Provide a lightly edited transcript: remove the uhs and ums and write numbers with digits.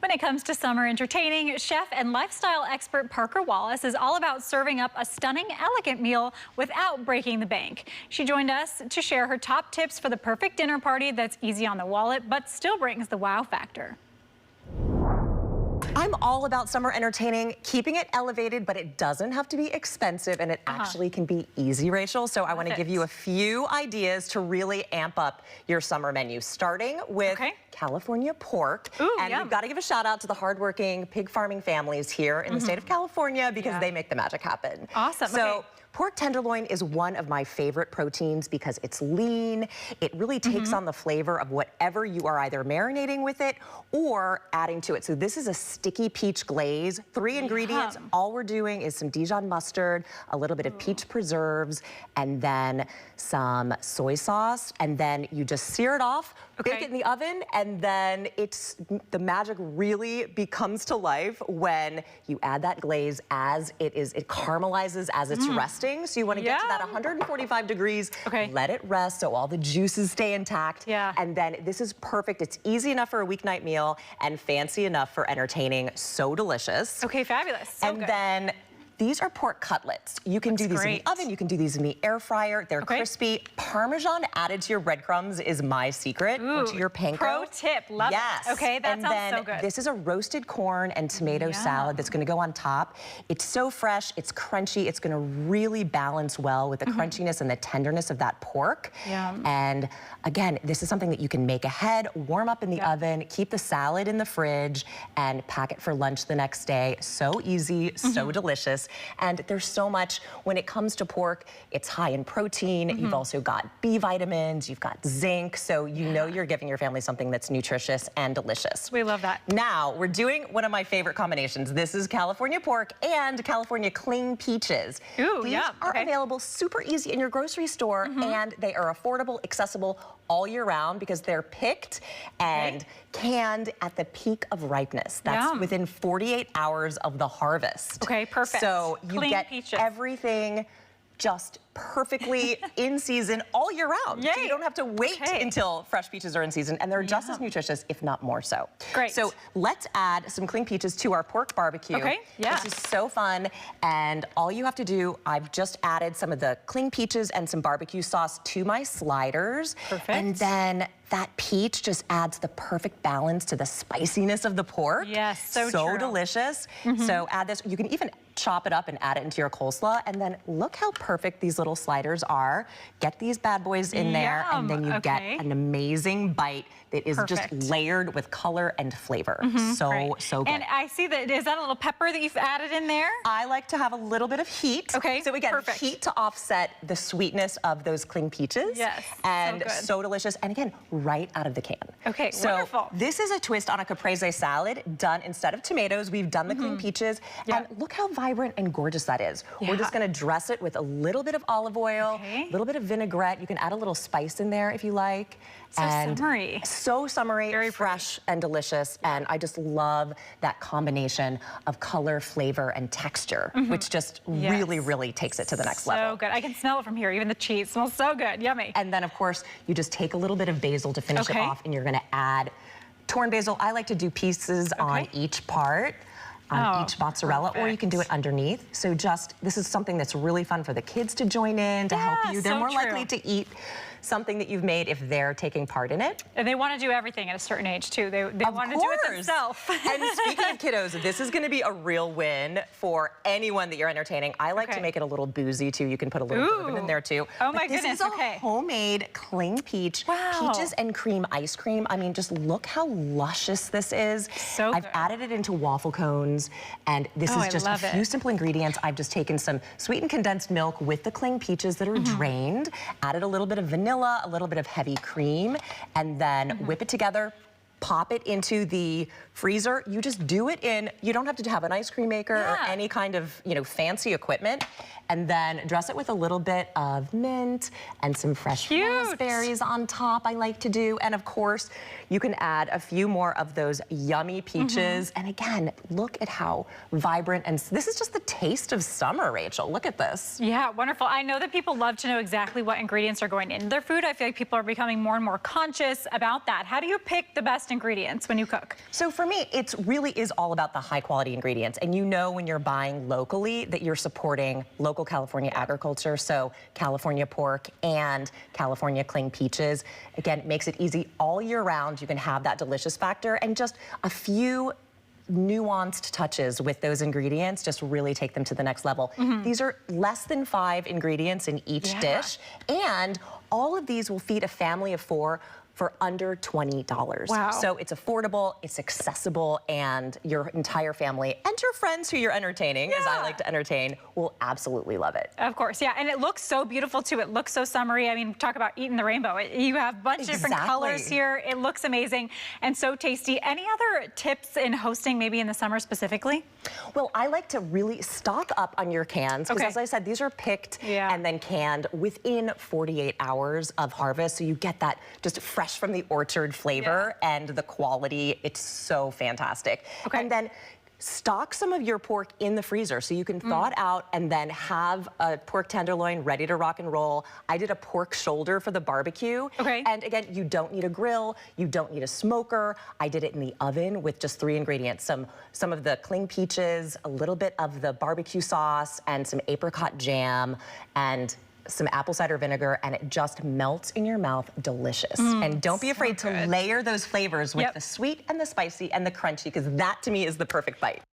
When it comes to summer entertaining, chef and lifestyle expert Parker Wallace is all about serving up a stunning, elegant meal without breaking the bank. She joined us to share her top tips for the perfect dinner party that's easy on the wallet, but still brings the wow factor. I'm all about summer entertaining, keeping it elevated, but it doesn't have to be expensive, and it actually can be easy, Rachel. So I want to give you a few ideas to really amp up your summer menu, starting with California pork. Ooh, and we've got to give a shout out to the hardworking pig farming families here in the state of California because they make the magic happen. Awesome. So pork tenderloin is one of my favorite proteins because it's lean. It really takes on the flavor of whatever you are either marinating with it or adding to it. So this is a sticky peach glaze. 3 ingredients. All we're doing is some Dijon mustard, a little bit of peach preserves, and then some soy sauce. And then you just sear it off, bake it in the oven, and then the magic really becomes to life when you add that glaze as it caramelizes as it's resting. So you want to get to that 145 degrees, let it rest so all the juices stay intact. And then this is perfect. It's easy enough for a weeknight meal and fancy enough for entertaining. So delicious. Okay, fabulous. So and then these are pork cutlets. You can do these in the oven, you can do these in the air fryer. They're crispy. Parmesan added to your breadcrumbs is my secret, or to your panko. Pro tip, love it. Okay, that sounds so good. This is a roasted corn and tomato salad that's gonna go on top. It's so fresh, it's crunchy, it's gonna really balance well with the crunchiness and the tenderness of that pork. And again, this is something that you can make ahead, warm up in the oven, keep the salad in the fridge, and pack it for lunch the next day. So easy, so delicious. And there's so much, when it comes to pork, it's high in protein. You've also got B vitamins, you've got zinc, so you know you're giving your family something that's nutritious and delicious. We love that. Now, we're doing one of my favorite combinations. This is California pork and California cling peaches. Ooh, These are available super easy in your grocery store, and they are affordable, accessible all year round because they're picked and canned at the peak of ripeness. That's within 48 hours of the harvest. Okay, perfect. So you get everything just perfectly in season all year round. So you don't have to wait until fresh peaches are in season, and they're just as nutritious, if not more so. Great. So let's add some cling peaches to our pork barbecue. This is so fun, and all you have to do, I've just added some of the cling peaches and some barbecue sauce to my sliders. And then that peach just adds the perfect balance to the spiciness of the pork. So delicious. So add this. You can even chop it up and add it into your coleslaw, and then look how perfect these little sliders are. Get these bad boys in there, and then you get an amazing bite that is just layered with color and flavor. So good. And I see that, is that a little pepper that you've added in there? I like to have a little bit of heat. So again, heat to offset the sweetness of those cling peaches. And so delicious. And again, right out of the can. Wonderful. This is a twist on a caprese salad done instead of tomatoes. We've done the cling peaches, and look how vibrant and gorgeous that is. We're just gonna dress it with a little bit of olive oil, a little bit of vinaigrette. You can add a little spice in there if you like. So summery. So summery, very fresh and delicious. And I just love that combination of color, flavor, and texture, which just really, really takes it to the next level. So good. I can smell it from here. Even the cheese smells so good. Yummy. And then, of course, you just take a little bit of basil to finish it off, and you're gonna add torn basil. I like to do pieces on each part. On each mozzarella, or you can do it underneath. So this is something that's really fun for the kids to join in, to help you. They're more likely to eat something that you've made if they're taking part in it. And they want to do everything at a certain age too. They want to do it themselves. And speaking of kiddos, this is going to be a real win for anyone that you're entertaining. I like to make it a little boozy too. You can put a little bourbon in there too. Oh my goodness. This is a homemade cling peach, peaches and cream ice cream. I mean, just look how luscious this is. So I've added it into waffle cones, and this is just a few simple ingredients. I've just taken some sweetened condensed milk with the cling peaches that are drained, added a little bit of vanilla, a little bit of heavy cream, and then whip it together, pop it into the freezer. You just do it in, you don't have to have an ice cream maker or any kind of, fancy equipment. And then dress it with a little bit of mint and some fresh raspberries on top, I like to do. And of course, you can add a few more of those yummy peaches. And again, look at how vibrant, and this is just the taste of summer, Rachel. Look at this. Yeah, wonderful. I know that people love to know exactly what ingredients are going into their food. I feel like people are becoming more and more conscious about that. How do you pick the best best ingredients when you cook? So for me, it really is all about the high quality ingredients. And you know when you're buying locally that you're supporting local California agriculture. So California pork and California cling peaches. Again, it makes it easy all year round. You can have that delicious factor, and just a few nuanced touches with those ingredients just really take them to the next level. These are less than 5 ingredients in each dish, and all of these will feed a family of 4 for under $20. Wow. So it's affordable, it's accessible, and your entire family and your friends who you're entertaining, as I like to entertain, will absolutely love it. Of course, yeah, and it looks so beautiful too. It looks so summery. I mean, talk about eating the rainbow. You have a bunch of different colors here. It looks amazing and so tasty. Any other tips in hosting maybe in the summer specifically? Well, I like to really stock up on your cans because, as I said, these are picked and then canned within 48 hours of harvest. So you get that just fresh from the orchard flavor and the quality. It's so fantastic. And then stock some of your pork in the freezer so you can thaw it out and then have a pork tenderloin ready to rock and roll. I did a pork shoulder for the barbecue. And again, you don't need a grill, you don't need a smoker. I did it in the oven with just 3 ingredients. Some of the cling peaches, a little bit of the barbecue sauce, and some apricot jam, and some apple cider vinegar, and it just melts in your mouth. Delicious. And don't be afraid to layer those flavors with the sweet and the spicy and the crunchy, because that to me is the perfect bite.